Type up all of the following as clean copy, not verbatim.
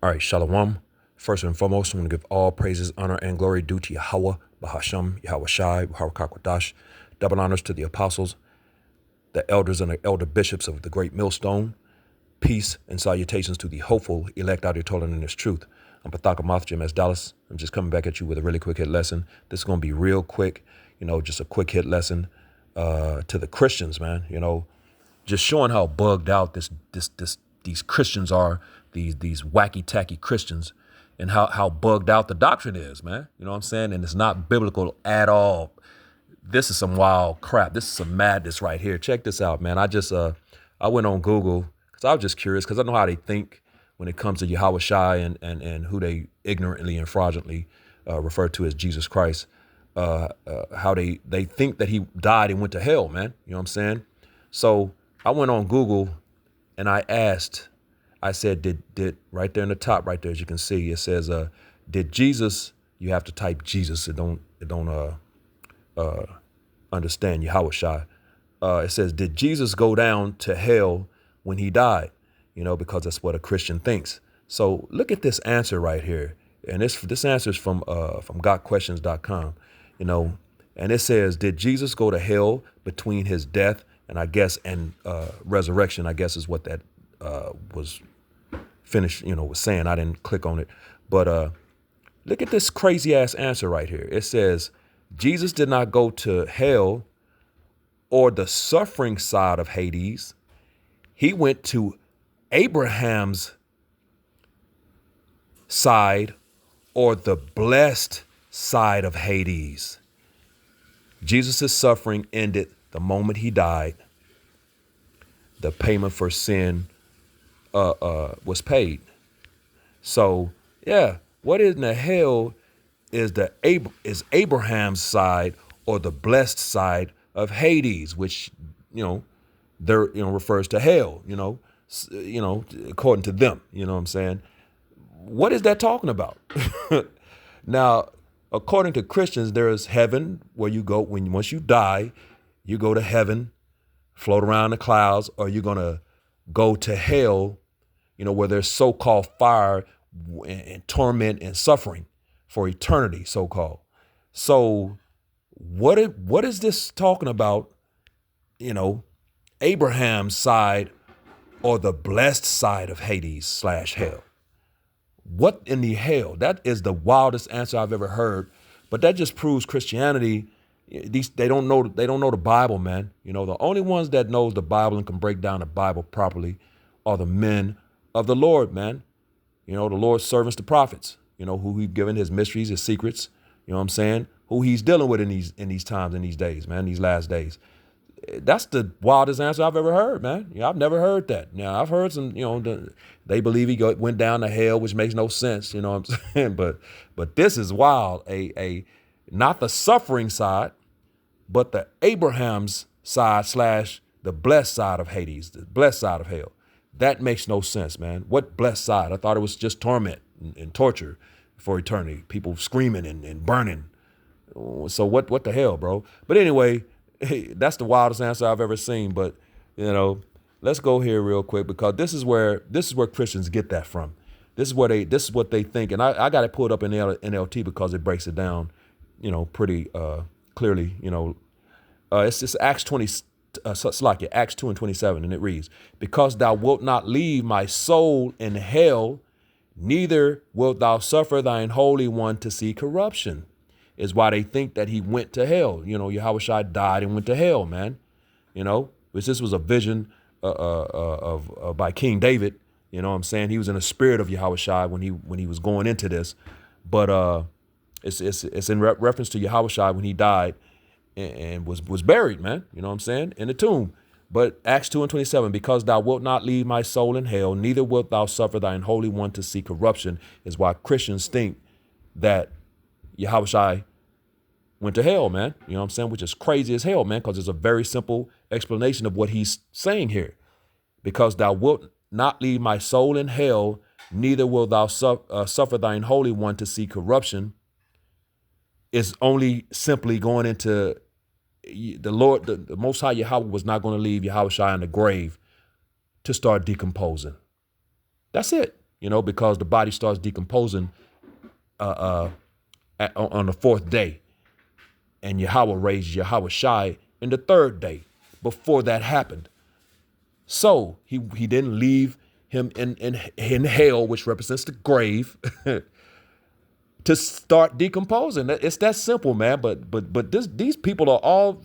All right, Shalom. First and foremost, I want to give all praises, honor, and glory due to Yahweh, Bahasham, Yahweh Shai, Yahweh Kakwadash. Double honors to the apostles, the elders, and the elder bishops of the great millstone. Peace and salutations to the hopeful elect out here toiling in this truth. I'm Pathaka Moth Jim S. Dallas. I'm just coming back at you with a really quick hit lesson. This is going to be real quick, just a quick hit lesson to the Christians, man. Just showing how bugged out these Christians are, these wacky tacky Christians, and how bugged out the doctrine is, man. You know what I'm saying? And it's not biblical at all. This is some wild crap. This is some madness right here. Check this out, man. I went on Google because I was just curious because I know how they think when it comes to Yahweh Shai and who they ignorantly and fraudulently refer to as Jesus Christ. How they think that he died and went to hell, man. You know what I'm saying? So I went on Google and I said, did right there in the top, right there, as you can see, it says, did Jesus, you have to type Jesus. It don't understand Yahweh Shai. It says, did Jesus go down to hell when he died? Because that's what a Christian thinks. So look at this answer right here. And this answer is from GotQuestions.com, and it says, did Jesus go to hell between his death and resurrection, I guess is what that was finished, was saying. I didn't click on it. But look at this crazy ass answer right here. It says, Jesus did not go to hell or the suffering side of Hades. He went to Abraham's side or the blessed side of Hades. Jesus' suffering ended the moment he died. The payment for sin was paid. So, yeah, what in the hell is Abraham's side or the blessed side of Hades, which refers to hell, according to them, you know what I'm saying? What is that talking about? Now, according to Christians, there is heaven where you go once you die, you go to heaven, float around the clouds, or you're going to go to hell, where there's so-called fire and torment and suffering for eternity, so-called. So what is this talking about, Abraham's side or the blessed side of Hades / hell? What in the hell? That is the wildest answer I've ever heard. But that just proves Christianity. They don't know the Bible, man. The only ones that knows the Bible and can break down the Bible properly are the men of the Lord, man. The Lord's servants, the prophets, who he's given his mysteries, his secrets, you know what I'm saying? Who he's dealing with in these times, in these days, man, these last days. That's the wildest answer I've ever heard, man. I've never heard that. Now, I've heard some, they believe he went down to hell, which makes no sense, you know what I'm saying? But this is wild. Not the suffering side, but the Abraham's side / the blessed side of Hades, the blessed side of hell. That makes no sense, man. What blessed side? I thought it was just torment and torture for eternity. People screaming and burning. So what the hell, bro? But anyway, that's the wildest answer I've ever seen. But, let's go here real quick, because this is where Christians get that from. This is what they think. And I got it pulled up in NLT because it breaks it down, pretty clearly. It's just Acts 20, Acts 2:27, and it reads, because thou wilt not leave my soul in hell, neither wilt thou suffer thine Holy One to see corruption. Is why they think that he went to hell. Yahweh Shai died and went to hell, man. Which this was a vision of by King David. You know what I'm saying? He was in the spirit of Yahweh Shai when he was going into this. But it's in reference to Yahweh Shai when he died and was buried, man. You know what I'm saying? In the tomb. But Acts 2:27, because thou wilt not leave my soul in hell, neither wilt thou suffer thine Holy One to see corruption, is why Christians think that Yahweh Shai went to hell, man. You know what I'm saying? Which is crazy as hell, man, because it's a very simple explanation of what he's saying here. Because thou wilt not leave my soul in hell, neither wilt thou suffer thine Holy One to see corruption, is only simply going into the Lord, the Most High Yahweh was not going to leave Yahweh Shai in the grave to start decomposing. That's it. because the body starts decomposing on the fourth day. And Yahweh raised Yahweh Shai in the third day before that happened. So he didn't leave him in hell, which represents the grave, to start decomposing. It's that simple, man. But these people are all.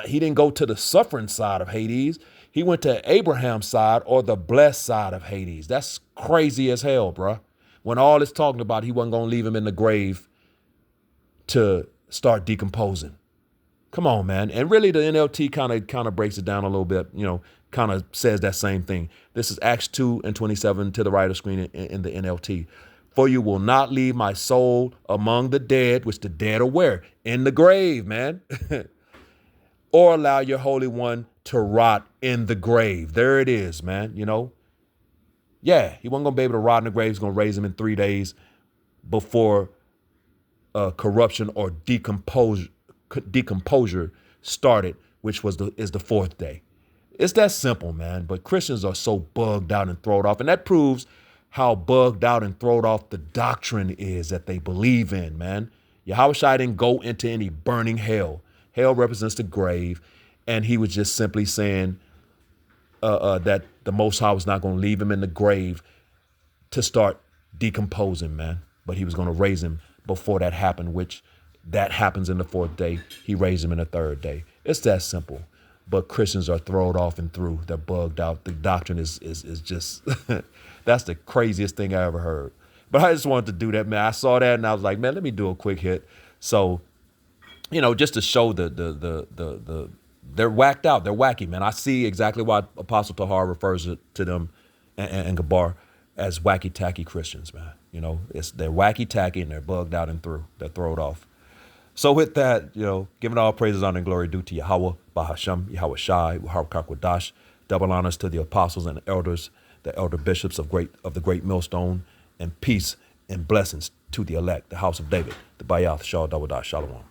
He didn't go to the suffering side of Hades. He went to Abraham's side, or the blessed side of Hades. That's crazy as hell, bruh. When all it's talking about, he wasn't gonna leave him in the grave to start decomposing. Come on, man. And really, the NLT kind of breaks it down a little bit. Kind of says that same thing. This is Acts 2:27 to the right of the screen in the NLT. For you will not leave my soul among the dead, which the dead are where? In the grave, man. Or allow your Holy One to rot in the grave. There it is, man. Yeah, he wasn't going to be able to rot in the grave. He's going to raise him in 3 days before corruption or decomposure started, which is the fourth day. It's that simple, man. But Christians are so bugged out and thrown off. And that proves how bugged out and thrown off the doctrine is that they believe in, man. Yahweh Shai didn't go into any burning hell. Hell represents the grave. And he was just simply saying that the Most High was not going to leave him in the grave to start decomposing, man. But he was going to raise him before that happened, which that happens in the fourth day. He raised him in the third day. It's that simple. But Christians are thrown off and through. They're bugged out. The doctrine is just, that's the craziest thing I ever heard. But I just wanted to do that, man. I saw that and I was like, man, let me do a quick hit. So, just to show they're whacked out. They're wacky, man. I see exactly why Apostle Tahar refers to them and Gabar as wacky tacky Christians, man. They're wacky tacky and they're bugged out and through. They're thrown off. So with that, giving all praises, honor, and glory due to Yahweh, Bahasham, Yahweh Shai, Yahweh Kakwadash, double honors to the apostles and the elders, the elder bishops of the great millstone, and peace and blessings to the elect, the house of David, the Bayath, Shah, Dawadash, Shalom.